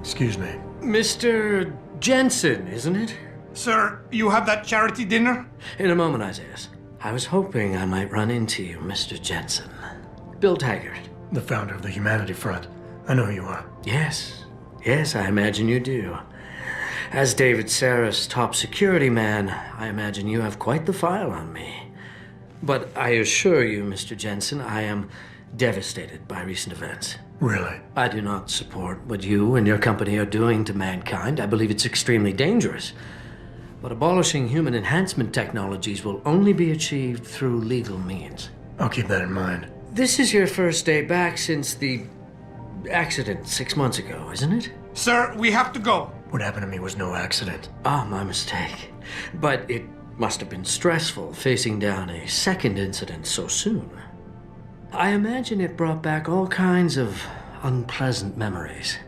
Excuse me. Mr. Jensen, isn't it? Sir, you have that charity dinner? In a moment, Isaiah. I was hoping I might run into you, Mr. Jensen. Bill Taggart. The founder of the Humanity Front. I know who you are. Yes, I imagine you do. As David Sarah's top security man, I imagine you have quite the file on me. But I assure you, Mr. Jensen, I am devastated by recent events. Really? I do not support what you and your company are doing to mankind. I believe it's extremely dangerous. But abolishing human enhancement technologies will only be achieved through legal means. I'll keep that in mind. This is your first day back since the accident 6 months ago, isn't it? Sir, we have to go. What happened to me was no accident. Ah, my mistake. But it must have been stressful facing down a second incident so soon. I imagine it brought back all kinds of unpleasant memories.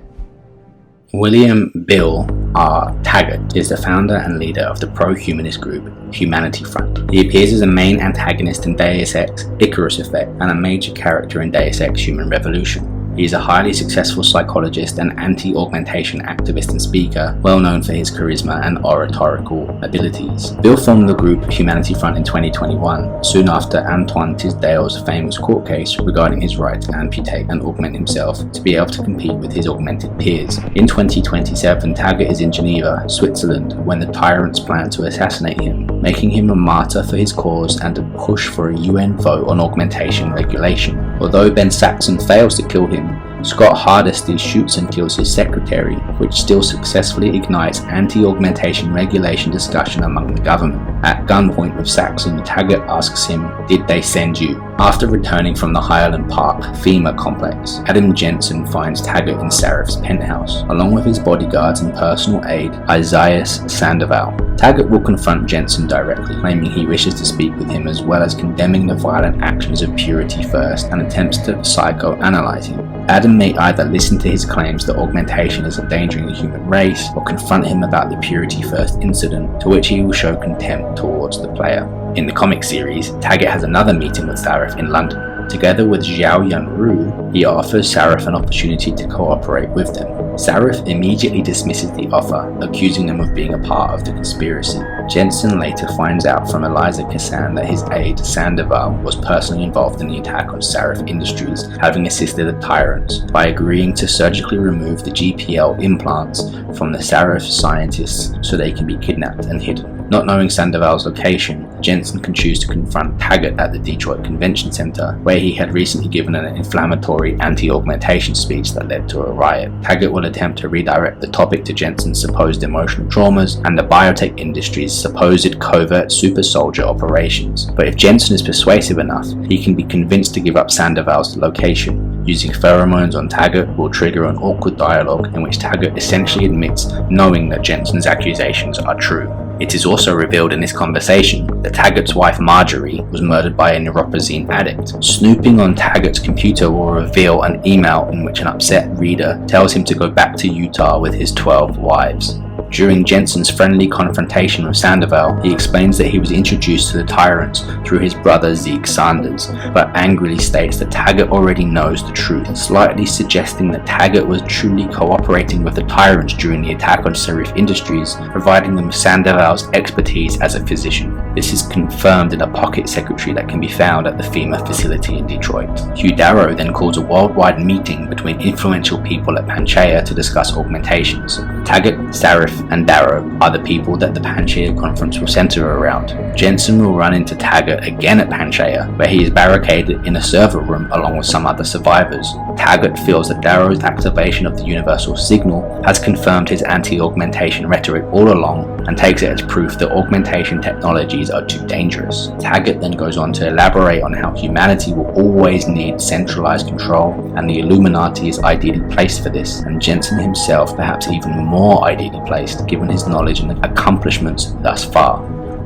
William Bill R. Taggart is the founder and leader of the pro-humanist group Humanity Front. He appears as a main antagonist in Deus Ex, Icarus Effect, and a major character in Deus Ex Human Revolution. He is a highly successful psychologist and anti-augmentation activist and speaker, well known for his charisma and oratorical abilities. Bill formed the group Humanity Front in 2021, soon after Antoine Tisdale's famous court case regarding his right to amputate and augment himself to be able to compete with his augmented peers. In 2027, Taggart is in Geneva, Switzerland, when the tyrants plan to assassinate him, making him a martyr for his cause and a push for a UN vote on augmentation regulation. Although Ben Saxon fails to kill him, Scott Hardesty shoots and kills his secretary, which still successfully ignites anti-augmentation regulation discussion among the government. At gunpoint with Saxon, Taggart asks him, "Did they send you?" After returning from the Highland Park FEMA complex, Adam Jensen finds Taggart in Sarif's penthouse, along with his bodyguards and personal aide, Isaiah Sandoval. Taggart will confront Jensen directly, claiming he wishes to speak with him, as well as condemning the violent actions of Purity First and attempts to psychoanalyze him. Adam may either listen to his claims that augmentation is endangering the human race, or confront him about the Purity First incident, to which he will show contempt towards the player. In the comic series, Taggart has another meeting with Sarif in London. Together with Zhao Yunru, he offers Sarif an opportunity to cooperate with them. Sarif immediately dismisses the offer, accusing them of being a part of the conspiracy. Jensen later finds out from Eliza Cassan that his aide, Sandoval, was personally involved in the attack on Sarif Industries, having assisted the tyrants by agreeing to surgically remove the GPL implants from the Sarif scientists so they can be kidnapped and hidden. Not knowing Sandoval's location, Jensen can choose to confront Taggart at the Detroit Convention Center, where he had recently given an inflammatory anti-augmentation speech that led to a riot. Taggart will attempt to redirect the topic to Jensen's supposed emotional traumas and the biotech industry's supposed covert super soldier operations. But if Jensen is persuasive enough, he can be convinced to give up Sandoval's location. Using pheromones on Taggart will trigger an awkward dialogue in which Taggart essentially admits knowing that Jensen's accusations are true. It is also revealed in this conversation that Taggart's wife Marjorie was murdered by a neuropozyne addict. Snooping on Taggart's computer will reveal an email in which an upset reader tells him to go back to Utah with his 12 wives. During Jensen's friendly confrontation with Sandoval, he explains that he was introduced to the tyrants through his brother Zeke Sanders, but angrily states that Taggart already knows the truth, slightly suggesting that Taggart was truly cooperating with the tyrants during the attack on Sarif Industries, providing them with Sandoval's expertise as a physician. This is confirmed in a pocket secretary that can be found at the FEMA facility in Detroit. Hugh Darrow then calls a worldwide meeting between influential people at Panchaea to discuss augmentations. Taggart, Sarif, and Darrow are the people that the Panchaea conference will center around. Jensen will run into Taggart again at Panchaea, where he is barricaded in a server room along with some other survivors. Taggart feels that Darrow's activation of the universal signal has confirmed his anti-augmentation rhetoric all along, and takes it as proof that augmentation technologies are too dangerous. Taggart then goes on to elaborate on how humanity will always need centralized control, and the Illuminati is ideally placed for this, and Jensen himself perhaps even more ideally placed given his knowledge and accomplishments thus far.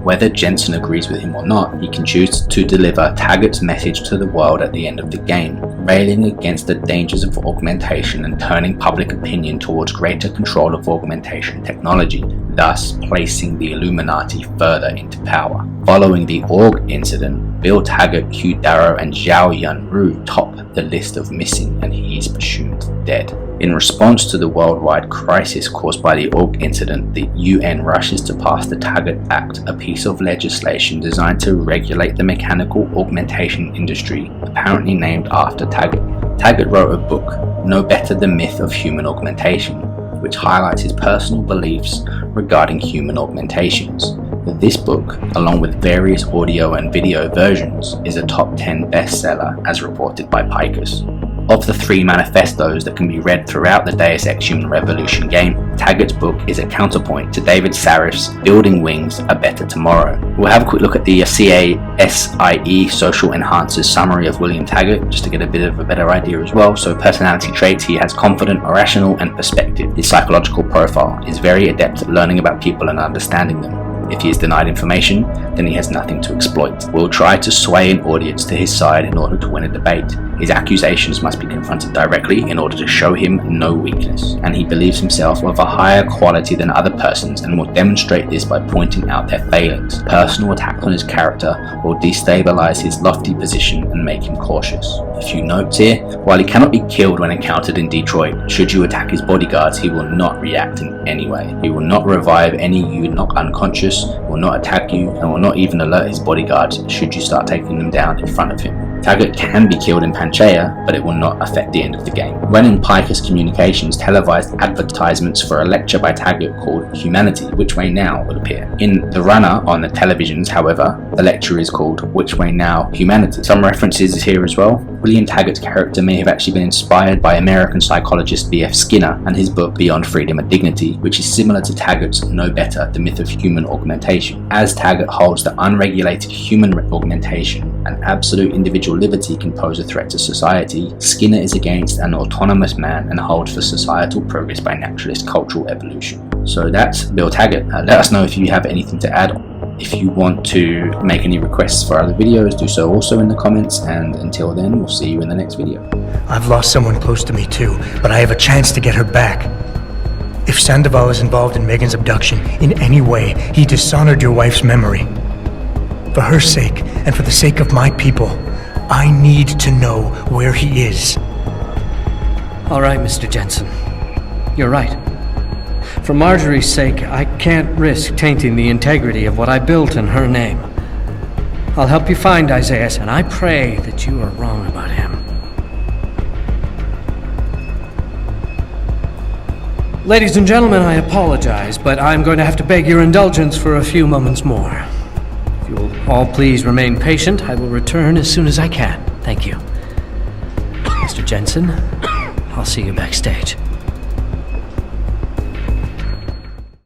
Whether Jensen agrees with him or not, he can choose to deliver Taggart's message to the world at the end of the game, railing against the dangers of augmentation and turning public opinion towards greater control of augmentation technology. thus placing the Illuminati further into power. Following the org incident, Bill Taggart, Hugh Darrow and Zhao Yunru top the list of missing, and he is presumed dead. In response to the worldwide crisis caused by the org incident, the UN rushes to pass the Taggart Act, a piece of legislation designed to regulate the mechanical augmentation industry, apparently named after Taggart. Taggart wrote a book, No Better: The Myth of Human Augmentation, which highlights his personal beliefs regarding human augmentations. This book, along with various audio and video versions, is a top 10 bestseller as reported by Picus. Of the 3 manifestos that can be read throughout the Deus Ex Human Revolution game, Taggart's book is a counterpoint to David Sarif's Building Wings: A Better Tomorrow. We'll have a quick look at the CASIE Social Enhancers summary of William Taggart, just to get a bit of a better idea as well. So personality traits: he has confident, rational and perspective. His psychological profile is very adept at learning about people and understanding them. If he is denied information, then he has nothing to exploit. Will try to sway an audience to his side in order to win a debate. His accusations must be confronted directly in order to show him no weakness, and he believes himself of a higher quality than other persons and will demonstrate this by pointing out their failings. Personal attacks on his character will destabilize his lofty position and make him cautious. A few notes here: while he cannot be killed when encountered in Detroit, should you attack his bodyguards, he will not react in any way. He will not revive any you knock unconscious, will not attack you, and will not even alert his bodyguards should you start taking them down in front of him. Taggart can be killed in Panchaea, but it will not affect the end of the game. When in Picus Communications televised advertisements for a lecture by Taggart called Humanity, Which Way Now would appear. In the runner on the televisions, however, the lecture is called Which Way Now Humanity. Some references here as well. William Taggart's character may have actually been inspired by American psychologist B.F. Skinner and his book Beyond Freedom and Dignity, which is similar to Taggart's No Better: The Myth of Human Augmentation. As Taggart holds that unregulated human augmentation and absolute individual liberty can pose a threat to society, Skinner is against an autonomous man and holds for societal progress by naturalist cultural evolution. So that's Bill Taggart. Let us know if you have anything to add. If you want to make any requests for other videos, do so also in the comments, and until then, we'll see you in the next video. I've lost someone close to me too, but I have a chance to get her back. If Sandoval is involved in Megan's abduction in any way, he dishonored your wife's memory. For her sake, and for the sake of my people, I need to know where he is. All right, Mr. Jensen. You're right. For Marjorie's sake, I can't risk tainting the integrity of what I built in her name. I'll help you find Isaias, and I pray that you are wrong about him. Ladies and gentlemen, I apologize, but I'm going to have to beg your indulgence for a few moments more. If you will all please remain patient, I will return as soon as I can. Thank you. Mr. Jensen, I'll see you backstage.